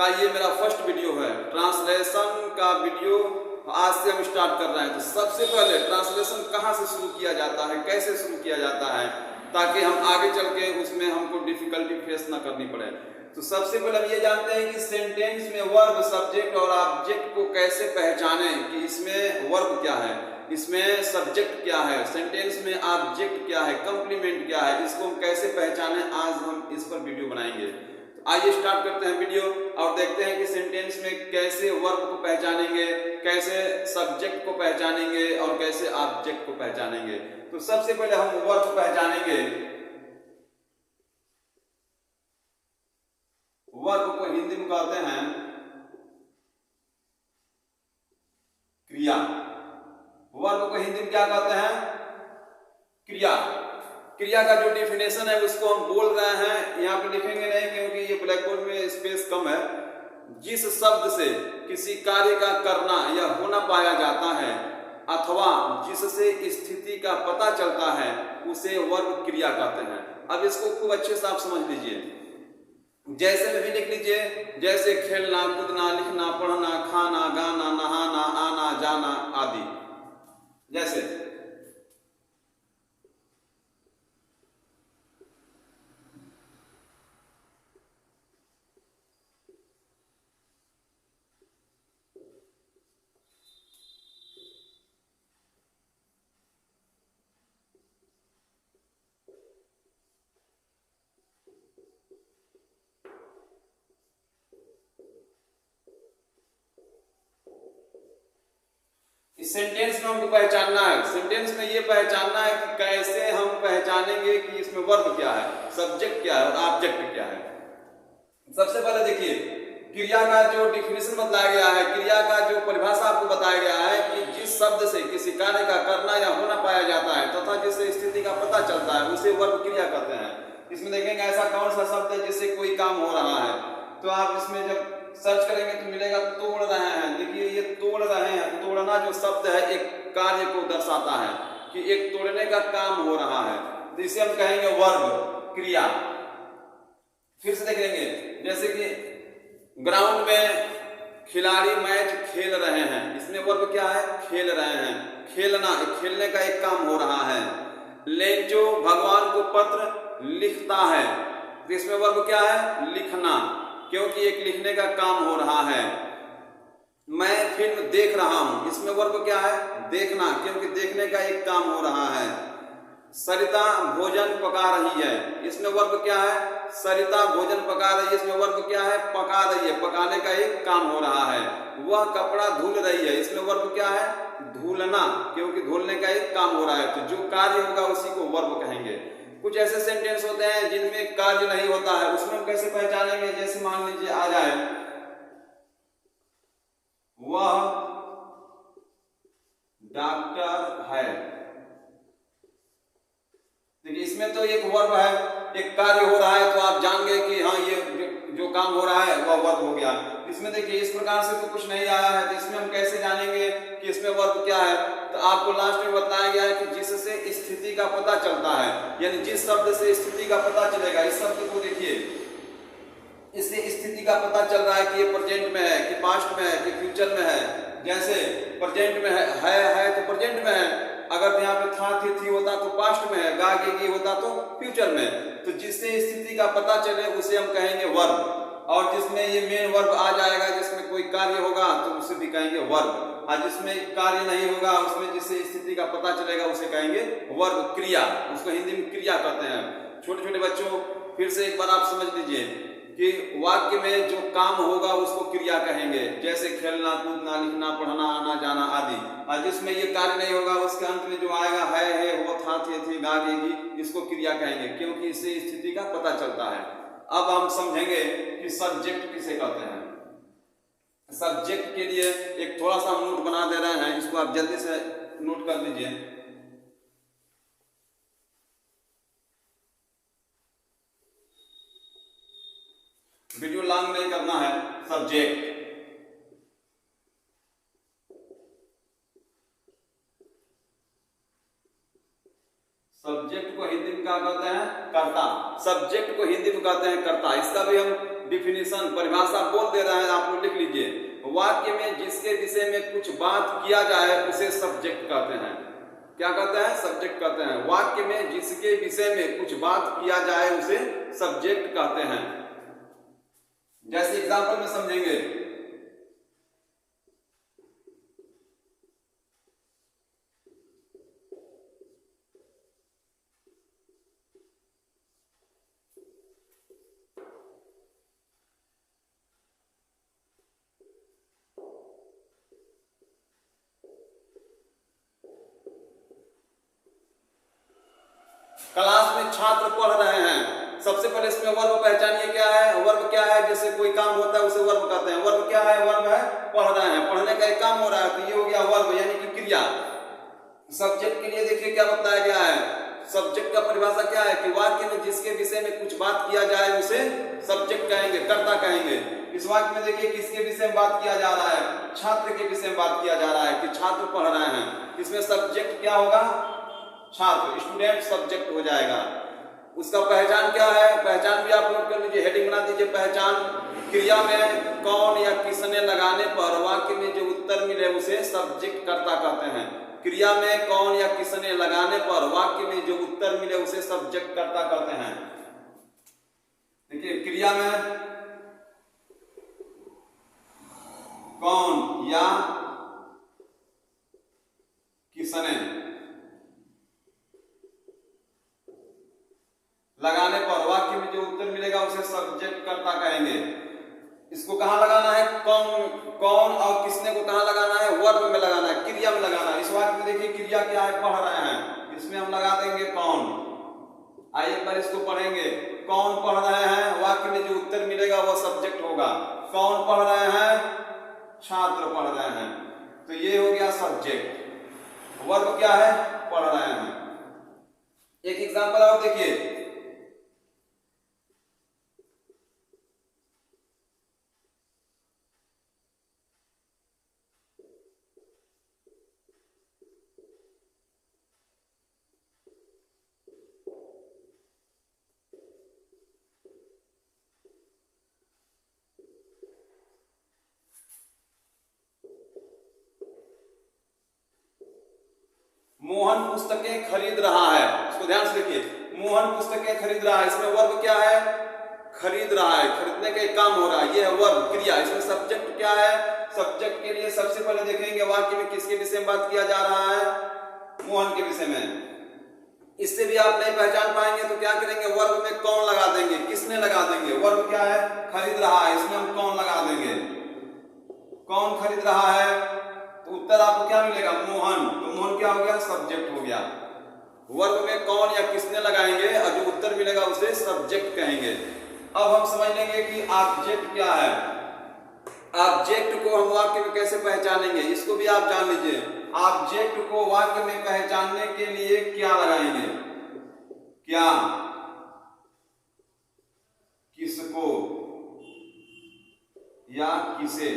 का ये मेरा फर्स्ट वीडियो है। ट्रांसलेशन का वीडियो आज से हम स्टार्ट कर रहे हैं। तो सबसे पहले ट्रांसलेशन कहाँ से शुरू किया जाता है, कैसे शुरू किया जाता है, ताकि हम आगे चल के उसमें हमको डिफिकल्टी फेस ना करनी पड़े। तो सबसे पहले हम ये जानते हैं कि सेंटेंस में वर्ब, सब्जेक्ट और ऑब्जेक्ट को कैसे पहचाने, कि इसमें वर्ब क्या है, इसमें सब्जेक्ट क्या है, सेंटेंस में ऑब्जेक्ट क्या है, कंप्लीमेंट क्या है, इसको हम कैसे पहचाने, आज हम इस पर वीडियो बनाएंगे। तो आइए स्टार्ट करते हैं वीडियो और देखते हैं कि सेंटेंस में कैसे वर्ब को पहचानेंगे, कैसे सब्जेक्ट को पहचानेंगे और कैसे ऑब्जेक्ट को पहचानेंगे। तो सबसे पहले हम वर्ब पहचानेंगे। वर्ब को हिंदी में कहते हैं क्रिया। वर्ब को हिंदी में क्या कहते हैं? क्रिया। क्रिया का जो डेफिनेशन है उसको हम बोल रहे हैं, यहाँ पे लिखेंगे नहीं क्योंकि ये ब्लैक बोर्ड में स्पेस कम है। जिस शब्द से किसी कार्य का करना या होना पाया जाता है अथवा जिससे स्थिति का पता चलता है उसे वर्ब क्रिया कहते हैं। अब इसको खूब अच्छे से आप समझ लीजिए। जैसे में भी लिख लीजिए, जैसे खेलना, कूदना, लिखना, पढ़ना, खाना, गाना, नहाना, आना, जाना आदि। जैसे इस सेंटेंस में हमको पहचानना है। सेंटेंस में ये पहचानना है कि कैसे हम पहचानेंगे कि इसमें वर्ब क्या है, सब्जेक्ट क्या है और ऑब्जेक्ट क्या है। सबसे पहले देखिए, क्रिया का जो डिफिनेशन बताया गया है, क्रिया का जो परिभाषा आपको बताया गया है कि जिस शब्द से किसी कार्य का करना या होना पाया जाता है तथा जिससे स्थिति का पता चलता है उसे वर्ब क्रिया कहते हैं। इसमें देखेंगे ऐसा कौन सा शब्द है जिससे कोई काम हो रहा है, तो आप इसमें जब सर्च करेंगे तो मिलेगा तोड़ रहे हैं। देखिए ये तोड़ रहे हैं, तोड़ना जो शब्द है एक कार्य को दर्शाता है कि एक तोड़ने का काम हो रहा है, तो इसे हम कहेंगे वर्ब क्रिया। फिर से देख लेंगे, जैसे कि ग्राउंड में खिलाड़ी मैच खेल रहे हैं, इसमें वर्ब क्या है? खेल रहे हैं, खेलना, खेलने का एक काम हो रहा है। लेंचो भगवान को पत्र लिखता है, तो इसमें वर्ब क्या है? लिखना, क्योंकि एक लिखने का काम हो रहा है। मैं फिल्म देख रहा हूं, इसमें वर्ब क्या है? देखना, क्योंकि देखने का एक काम हो रहा है। सरिता भोजन पका रही है, इसमें वर्ब क्या है? सरिता भोजन पका रही है, इसमें वर्ब क्या है? पका रही है, पकाने का एक काम हो रहा है। वह कपड़ा धुल रही है, इसमें वर्ब क्या है? धुलना, क्योंकि धुलने का एक काम हो रहा है। तो जो कार्य होगा उसी को वर्ब कहेंगे। कुछ ऐसे सेंटेंस होते हैं जिनमें कार्य नहीं होता है, उसमें हम कैसे पहचानेंगे? जैसे मान लीजिए आ जाए, वह डॉक्टर है। देखिए इसमें तो एक वर्ब है, एक कार्य हो रहा है, तो आप जान गए कि हाँ ये जो काम हो रहा है वह वर्ब हो गया। इसमें देखिए इस प्रकार से तो कुछ नहीं आया है, तो इसमें हम कैसे जानेंगे कि इसमें वर्ब क्या है? तो आपको लास्ट में बताया गया है कि जिससे स्थिति का पता चलता है, यानी जिस शब्द से स्थिति का पता चलेगा। इस शब्द को देखिए, इससे स्थिति का पता चल रहा है कि ये प्रेजेंट में है, कि पास्ट में है, कि फ्यूचर में है। जैसे प्रेजेंट में है तो प्रेजेंट में है, अगर यहाँ पे था थी होता तो पास्ट में है, गा गे होता तो फ्यूचर में। तो जिससे स्थिति का पता चले उसे हम कहेंगे वर्ब। और जिसमें ये मेन वर्ब आ जाएगा, जिसमें कोई कार्य होगा तो उसे भी कहेंगे वर्ब, और जिसमें कार्य नहीं होगा उसमें जिससे स्थिति का पता चलेगा उसे कहेंगे वर्ब क्रिया। उसको हिंदी में क्रिया कहते हैं। छोटे छोटे बच्चों फिर से एक बार आप समझ लीजिए कि वाक्य में जो काम होगा उसको क्रिया कहेंगे, जैसे खेलना, कूदना, लिखना, पढ़ना, आना, जाना आदि। और जिसमें ये कार्य नहीं होगा उसके अंत में जो आएगा है, वो, था, थे, गा, गे, इसको क्रिया कहेंगे, क्योंकि इससे स्थिति का पता चलता है। अब हम समझेंगे कि सब्जेक्ट किसे कहते हैं। सब्जेक्ट के लिए एक थोड़ा सा हम नोट बना दे रहे हैं, इसको आप जल्दी से नोट कर लीजिए। वीडियो लॉन्ग नहीं करना है। सब्जेक्ट, सब्जेक्ट को हिंदी में क्या कहते हैं? कर्ता। सब्जेक्ट को हिंदी में को कहते हैं कर्ता। इसका भी हम डिफिनीशन परिभाषा बोल दे रहे हैं, आप लोग लिख लीजिए। वाक्य में जिसके विषय में कुछ बात किया जाए उसे सब्जेक्ट कहते हैं। क्या कहते हैं? सब्जेक्ट कहते हैं। वाक्य में जिसके विषय में कुछ बात किया जाए उसे सब्जेक्ट कहते हैं। जैसे एग्जांपल में समझेंगे, क्लास में छात्र पढ़ रहे हैं। सबसे पहले इसमें वर्ब पहचानिए क्या है। वर्ब क्या है? जैसे कोई काम होता है उसे वर्ब कहते हैं। वर्ब क्या है? वर्ब है पढ़ रहे हैं, पढ़ने का एक काम हो रहा है, तो ये हो गया वर्ब यानी कि क्रिया। सब्जेक्ट के लिए देखिए क्या बताया गया है। सब्जेक्ट का परिभाषा क्या है कि वाक्य में जिसके विषय में कुछ बात किया जाए उसे सब्जेक्ट कहेंगे, कर्ता कहेंगे। इस वाक्य में देखिए किसके विषय में बात किया जा रहा है? छात्र के विषय में बात किया जा रहा है कि छात्र पढ़ रहे हैं। इसमें सब्जेक्ट क्या होगा? छात्र, स्टूडेंट सब्जेक्ट हो जाएगा। उसका पहचान क्या है? पहचान भी आप नोट कर लीजिए, हेडिंग बना दीजिए। पहचान, क्रिया में कौन या किसने लगाने पर वाक्य में जो उत्तर मिले उसे सब्जेक्ट कर्ता कहते हैं। क्रिया में कौन या किसने लगाने पर वाक्य में जो उत्तर मिले उसे सब्जेक्ट कर्ता कहते हैं। देखिए क्रिया में कौन या किसने लगाने पर वाक्य में जो उत्तर मिलेगा उसे सब्जेक्ट कर्ता कहेंगे। इसको कहां लगाना है? कौन और किसने को कहां लगाना है? वर्ब में लगाना है, क्रिया में लगाना है। इस वाक्य में देखिए क्रिया क्या है? पढ़ रहे हैं। इसमें हम लगा देंगे कौन। आइए एक बार इसको पढ़ेंगे। कौन पढ़ रहे हैं? वाक्य में जो उत्तर मिलेगा वह सब्जेक्ट होगा। कौन पढ़ रहे हैं? छात्र पढ़ रहे हैं, तो ये हो गया सब्जेक्ट। वर्ब क्या है? पढ़ रहे हैं। एक एग्जांपल और देखिए, मोहन पुस्तकें खरीद रहा है। इसको ध्यान से देखिए, मोहन पुस्तकें खरीद रहा है। इसमें वर्ब क्या है? खरीद रहा है, खरीदने का एक काम हो रहा है, ये है वर्ब, क्रिया। इसमें सब्जेक्ट क्या है? सब्जेक्ट के लिए सबसे पहले देखेंगे वाक्य में किसके विषय में बात किया जा रहा है? मोहन के विषय में। इससे भी आप नहीं पहचान पाएंगे तो क्या करेंगे? वर्ब में कौन लगा देंगे, किसने लगा देंगे। वर्ब क्या है? खरीद रहा है, इसमें हम कौन लगा देंगे। कौन खरीद रहा है, तो उत्तर आपको क्या मिलेगा? मोहन। तो मोहन क्या हो गया? सब्जेक्ट हो गया। वर्ब में कौन या किसने लगाएंगे और जो उत्तर मिलेगा उसे सब्जेक्ट कहेंगे। अब हम समझ लेंगे कि ऑब्जेक्ट क्या है। ऑब्जेक्ट को हम वाक्य में कैसे पहचानेंगे, इसको भी आप जान लीजिए। ऑब्जेक्ट को वाक्य में पहचानने के लिए क्या लगाएंगे? क्या, किसको या किसे,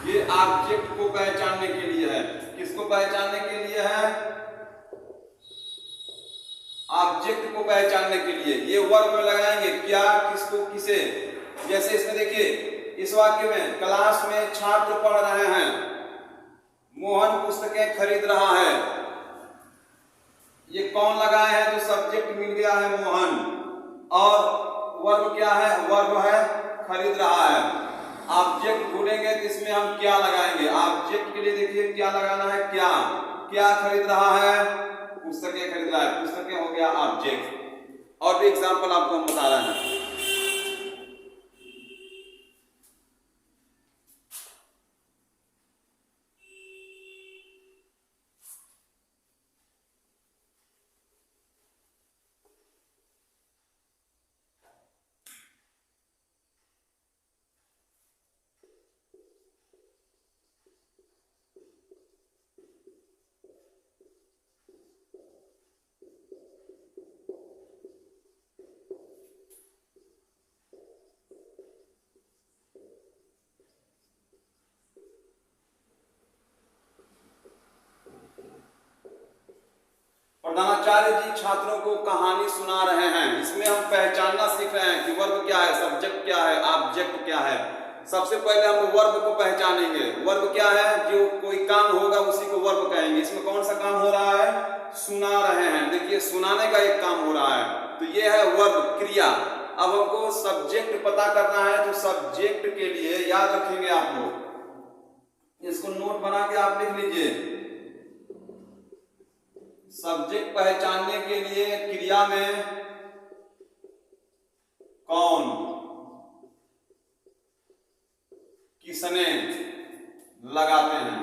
ये ऑब्जेक्ट को पहचानने के लिए है। किसको पहचानने के लिए है? ऑब्जेक्ट को पहचानने के लिए। ये वर्ब में लगाएंगे क्या, किसको, किसे। जैसे इसमें देखिए, इस वाक्य में क्लास में छात्र पढ़ रहे हैं, मोहन पुस्तकें खरीद रहा है, ये कौन लगाए हैं? तो सब्जेक्ट मिल गया है मोहन, और वर्ब क्या है? वर्ब है खरीद रहा है। ऑब्जेक्ट ढूंढेंगे तो इसमें हम क्या लगाएंगे? ऑब्जेक्ट के लिए देखिए क्या लगाना है? क्या, क्या खरीद रहा है? पुस्तकें खरीद रहा है, पुस्तकें हो गया ऑब्जेक्ट। और भी एग्जांपल आपको हम बता रहे हैं। प्रधानाचार्य जी छात्रों को कहानी सुना रहे हैं। इसमें हम पहचानना सीख रहे हैं कि वर्ब क्या है, सब्जेक्ट क्या है, ऑब्जेक्ट क्या है। सबसे पहले हम वर्ब को पहचानेंगे। वर्ब क्या है? जो कोई काम होगा उसी को वर्ब कहेंगे। इसमें कौन सा काम हो रहा है? सुना रहे हैं। देखिए सुनाने का एक काम हो रहा है, तो ये है वर्ब, क्रिया। अब हमको सब्जेक्ट पता करना है, तो सब्जेक्ट के लिए याद रखेंगे आप लोग, इसको नोट बना के आप लिख लीजिए। सब्जेक्ट पहचानने के लिए क्रिया में कौन, किसने लगाते हैं।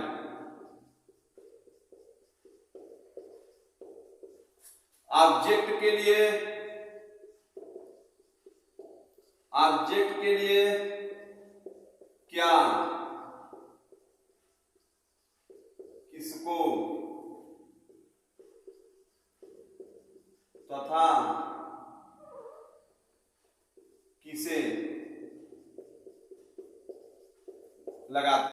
ऑब्जेक्ट के लिए, ऑब्जेक्ट के लिए क्या, किसको तथा किसे लगाते